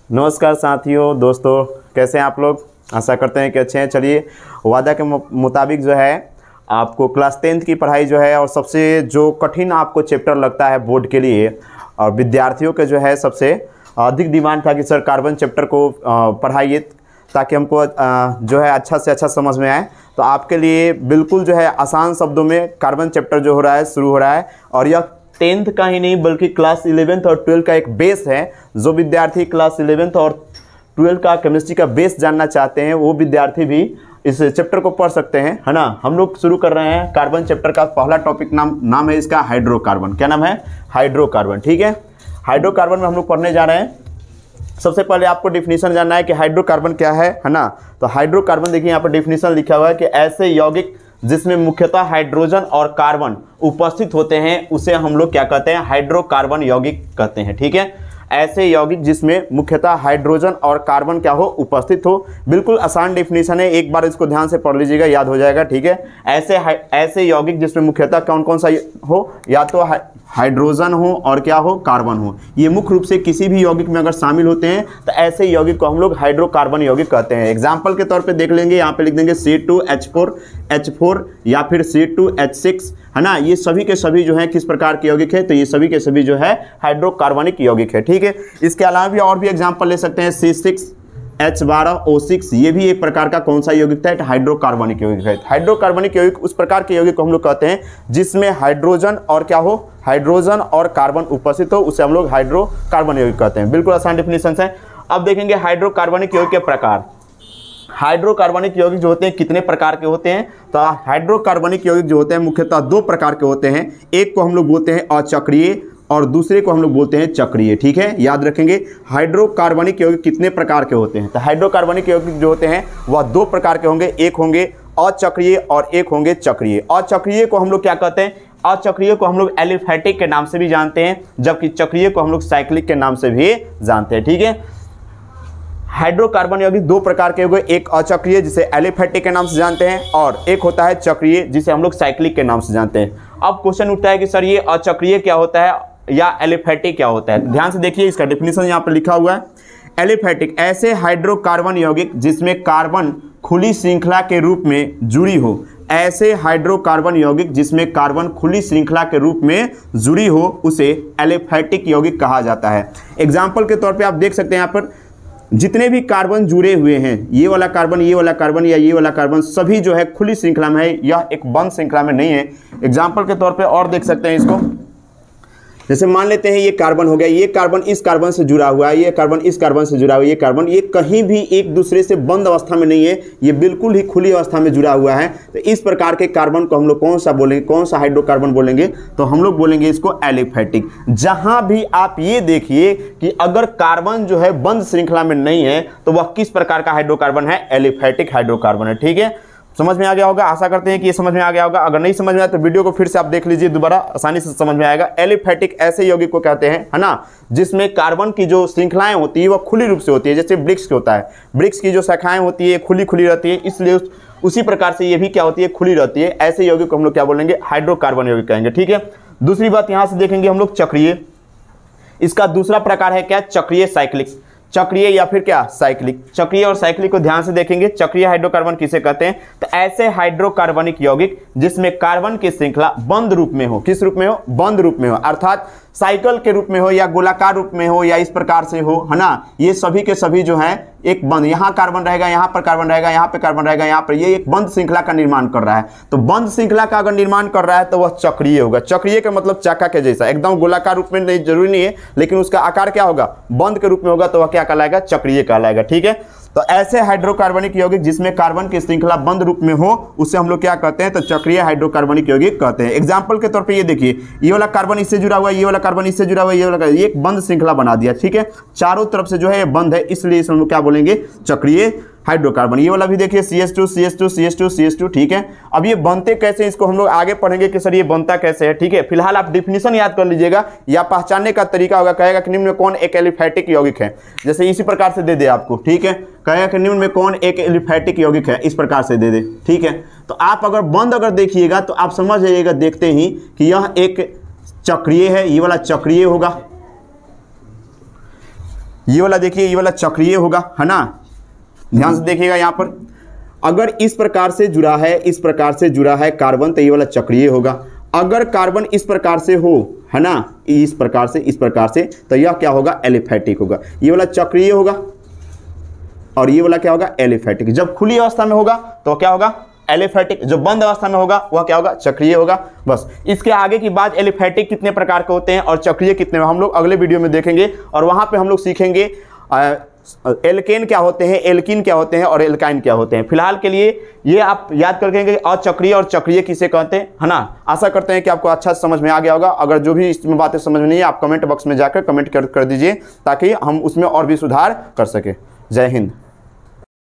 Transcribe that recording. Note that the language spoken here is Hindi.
नमस्कार साथियों, दोस्तों, कैसे हैं आप लोग। आशा करते हैं कि अच्छे हैं। चलिए, वादा के मुताबिक जो है आपको क्लास 10th की पढ़ाई जो है और सबसे जो कठिन आपको चैप्टर लगता है बोर्ड के लिए और विद्यार्थियों के जो है सबसे अधिक डिमांड था कि सर कार्बन चैप्टर को पढ़ाइए ताकि हमको जो है अच्छा से अच्छा समझ में आए। तो आपके लिए बिल्कुल जो है आसान शब्दों में कार्बन चैप्टर जो हो रहा है शुरू हो रहा है और यह 10th का ही नहीं बल्कि क्लास 11th और 12th का एक बेस है। जो विद्यार्थी क्लास 11th और 12th का केमिस्ट्री का बेस जानना चाहते हैं वो विद्यार्थी भी इस चैप्टर को पढ़ सकते हैं, है ना। हम लोग शुरू कर रहे हैं कार्बन चैप्टर का। पहला टॉपिक नाम है इसका हाइड्रोकार्बन। क्या नाम है? हाइड्रोकार्बन। ठीक है, हाइड्रोकार्बन में हम लोग पढ़ने जा रहे हैं। सबसे पहले आपको डिफिनीशन जानना है कि हाइड्रोकार्बन क्या है ना। तो हाइड्रोकार्बन देखिए यहाँ पर डिफिनीशन लिखा हुआ है कि ऐसे यौगिक जिसमें मुख्यतः हाइड्रोजन और कार्बन उपस्थित होते हैं उसे हम लोग क्या कहते हैं? हाइड्रोकार्बन यौगिक कहते हैं। ठीक है, ऐसे यौगिक जिसमें मुख्यतः हाइड्रोजन और कार्बन क्या हो? उपस्थित हो। बिल्कुल आसान डेफिनेशन है, एक बार इसको ध्यान से पढ़ लीजिएगा, याद हो जाएगा। ठीक है, ऐसे यौगिक जिसमें मुख्यतः कौन कौन सा हो? या तो हाइड्रोजन हो और क्या हो? कार्बन हो। ये मुख्य रूप से किसी भी यौगिक में अगर शामिल होते हैं तो ऐसे यौगिक को हम लोग हाइड्रोकार्बन यौगिक कहते हैं। एग्जाम्पल के तौर पे देख लेंगे, यहाँ पे लिख देंगे C2H4 या फिर C2H6, है ना। ये सभी के सभी जो है किस प्रकार के यौगिक है? तो ये सभी के सभी जो है हाइड्रोकार्बनिक यौगिक है। ठीक है, इसके अलावा भी और भी एग्जाम्पल ले सकते हैं। C6H12O6, ये भी एक प्रकार का कौन सा यौगिक है? हाइड्रोकार्बनिक यौगिक है। हाइड्रोकार्बनिक यौगिक उस प्रकार के यौगिक को हम लोग कहते हैं जिसमें हाइड्रोजन और क्या हो? हाइड्रोजन और कार्बन उपस्थित हो, उसे हम लोग हाइड्रोकार्बन यौगिक कहते हैं। बिल्कुल आसान डेफिनेशन है। अब देखेंगे हाइड्रोकार्बनिक यौगिक के प्रकार। हाइड्रोकार्बनिक यौगिक जो होते हैं कितने प्रकार के होते हैं? तो हाइड्रोकार्बनिक यौगिक जो होते हैं मुख्यतः दो प्रकार के होते हैं। एक को हम लोग बोलते हैं अचक्रीय और दूसरे को हम लोग बोलते हैं चक्रीय। ठीक है, याद रखेंगे हाइड्रोकार्बनिक यौगिक कितने प्रकार के होते हैं। तो हाइड्रोकार्बनिक यौगिक जो होते हैं वह दो प्रकार के होंगे, एक होंगे अचक्रीय और एक होंगे चक्रीय। अचक्रीय को हम लोग क्या कहते हैं? अचक्रीय को हम लोग एलिफैटिक के नाम से भी जानते हैं, जबकि चक्रीय को हम लोग साइक्लिक के नाम से भी जानते हैं। ठीक है, हाइड्रोकार्बन यौगिक दो प्रकार के होंगे, एक अचक्रीय जिसे एलिफैटिक के नाम से जानते हैं और एक होता है चक्रीय जिसे हम लोग साइक्लिक के नाम से जानते हैं। अब क्वेश्चन उठता है कि सर ये अचक्रीय क्या होता है या एलिफैटिक क्या होता है? ध्यान से देखिए, इसका डेफिनेशन यहाँ पर लिखा हुआ है। एलिफैटिक ऐसे हाइड्रोकार्बन यौगिक जिसमें कार्बन खुली श्रृंखला के रूप में जुड़ी हो। ऐसे हाइड्रोकार्बन यौगिक जिसमें कार्बन खुली श्रृंखला के रूप में जुड़ी हो उसे एलिफैटिक यौगिक कहा जाता है। एग्जाम्पल के तौर पे आप देख सकते हैं यहाँ पर जितने भी कार्बन जुड़े हुए हैं, ये वाला कार्बन, ये वाला कार्बन या ये वाला कार्बन, सभी जो है खुली श्रृंखला में है, यह एक बंद श्रृंखला में नहीं है। एग्जाम्पल के तौर पे और देख सकते हैं इसको, जैसे मान लेते हैं ये कार्बन हो गया, ये कार्बन इस कार्बन से जुड़ा हुआ है, ये कार्बन इस कार्बन से जुड़ा हुआ है, ये कार्बन, ये कहीं भी एक दूसरे से बंद अवस्था में नहीं है, ये बिल्कुल ही खुली अवस्था में जुड़ा हुआ है। तो इस प्रकार के कार्बन को हम लोग कौन सा बोलेंगे? कौन सा हाइड्रोकार्बन बोलेंगे? तो हम लोग बोलेंगे इसको एलिफैटिक। जहां भी आप ये देखिए कि अगर कार्बन जो है बंद श्रृंखला में नहीं है तो वह किस प्रकार का हाइड्रोकार्बन है? एलिफैटिक हाइड्रोकार्बन है। ठीक है, समझ में आ गया होगा। आशा करते हैं कि ये समझ में आ गया होगा। अगर नहीं समझ में आया तो वीडियो को फिर से आप देख लीजिए, दोबारा आसानी से समझ में आएगा। एलिफैटिक ऐसे यौगिक को कहते हैं, है ना, जिसमें कार्बन की जो श्रृंखलाएं होती है वह खुली रूप से होती है। जैसे वृक्ष होता है, वृक्ष की जो शाखाएं होती है खुली खुली रहती है, इसलिए उसी प्रकार से ये भी क्या होती है? खुली रहती है। ऐसे यौगिक को हम लोग क्या बोलेंगे? हाइड्रोकार्बन यौगिक कहेंगे। ठीक है, दूसरी बात यहां से देखेंगे हम लोग चक्रीय। इसका दूसरा प्रकार है क्या? चक्रीय साइक्लिक। चक्रीय या फिर क्या? साइक्लिक। चक्रीय और साइक्लिक को ध्यान से देखेंगे। चक्रीय हाइड्रोकार्बन किसे कहते हैं? तो ऐसे हाइड्रोकार्बनिक यौगिक जिसमें कार्बन की श्रृंखला बंद रूप में हो। किस रूप में हो? बंद रूप में हो, अर्थात साइकिल के रूप में हो या गोलाकार रूप में हो या इस प्रकार से हो, है ना। ये सभी के सभी जो है एक बंद, यहाँ कार्बन रहेगा, यहाँ पर कार्बन रहेगा, यहाँ पे कार्बन रहेगा, यहाँ पर, ये एक बंद श्रृंखला का निर्माण कर रहा है। तो बंद श्रृंखला का अगर निर्माण कर रहा है तो वह चक्रीय होगा। चक्रीय का मतलब चाका के जैसा, एकदम गोलाकार रूप में नहीं, जरूरी नहीं है, लेकिन उसका आकार क्या होगा? बंद के रूप में होगा, तो वह क्या कहलाएगा? चक्रीय कहलाएगा। ठीक है, तो ऐसे हाइड्रोकार्बनिक यौगिक जिसमें कार्बन की श्रृंखला बंद रूप में हो उसे हम लोग क्या कहते हैं? तो चक्रीय हाइड्रोकार्बनिक यौगिक कहते हैं। एग्जाम्पल के तौर पे ये देखिए, ये वाला कार्बन इससे जुड़ा हुआ है, ये वाला कार्बन इससे जुड़ा हुआ है, ये वाला ये एक बंद श्रृंखला बना दिया। ठीक है, चारों तरफ से जो है ये बंद है, इसलिए इसे हम लोग क्या बोलेंगे? चक्रीय हाइड्रोकार्बन। ये वाला भी देखिए CH2 CH2 CH2 CH2। ठीक है, अब ये बनते कैसे, इसको हम लोग आगे पढ़ेंगे कि सर ये बनता कैसे है। ठीक है, फिलहाल आप डिफिनीशन याद कर लीजिएगा या पहचानने का तरीका होगा। कहेगा कि निम्न में कौन एक एलिफैटिक यौगिक है, जैसे इसी प्रकार से दे दे आपको। ठीक है, कहेगा कि निम्न में कौन एक एलिफैटिक यौगिक है, इस प्रकार से दे दे। ठीक है, तो आप अगर बंद अगर देखिएगा तो आप समझ जाइएगा देखते ही कि यह एक चक्रीय है, ये वाला चक्रीय होगा। ये वाला देखिए, ये वाला चक्रीय होगा, है ना। ध्यान से देखिएगा यहाँ पर, अगर इस प्रकार से जुड़ा है, इस प्रकार से जुड़ा है कार्बन, तो ये वाला चक्रीय होगा। अगर कार्बन इस प्रकार से हो, है ना, इस प्रकार से, तो यह क्या होगा, एलिफैटिक होगा। ये वाला चक्रीय होगा और ये वाला क्या होगा, एलिफैटिक। जब खुली अवस्था में होगा तो क्या होगा, एलिफैटिक। जो बंद अवस्था में होगा वह क्या होगा, चक्रीय होगा। बस इसके आगे की बात, एलिफैटिक कितने प्रकार के होते हैं और चक्रीय कितने, हम लोग अगले वीडियो में देखेंगे। और वहां पे हम लोग सीखेंगे एल्केन क्या होते हैं, एल्कीन क्या होते हैं और एल्काइन क्या होते हैं। फिलहाल के लिए ये आप याद कर लेंगे, अचक्रीय और चक्रीय किसे कहते हैं, है ना। आशा करते हैं कि आपको अच्छा समझ में आ गया होगा। अगर जो भी इसमें बातें समझ में नहीं है, आप कमेंट बॉक्स में जाकर कमेंट कर दीजिए, ताकि हम उसमें और भी सुधार कर सके। जय हिंद।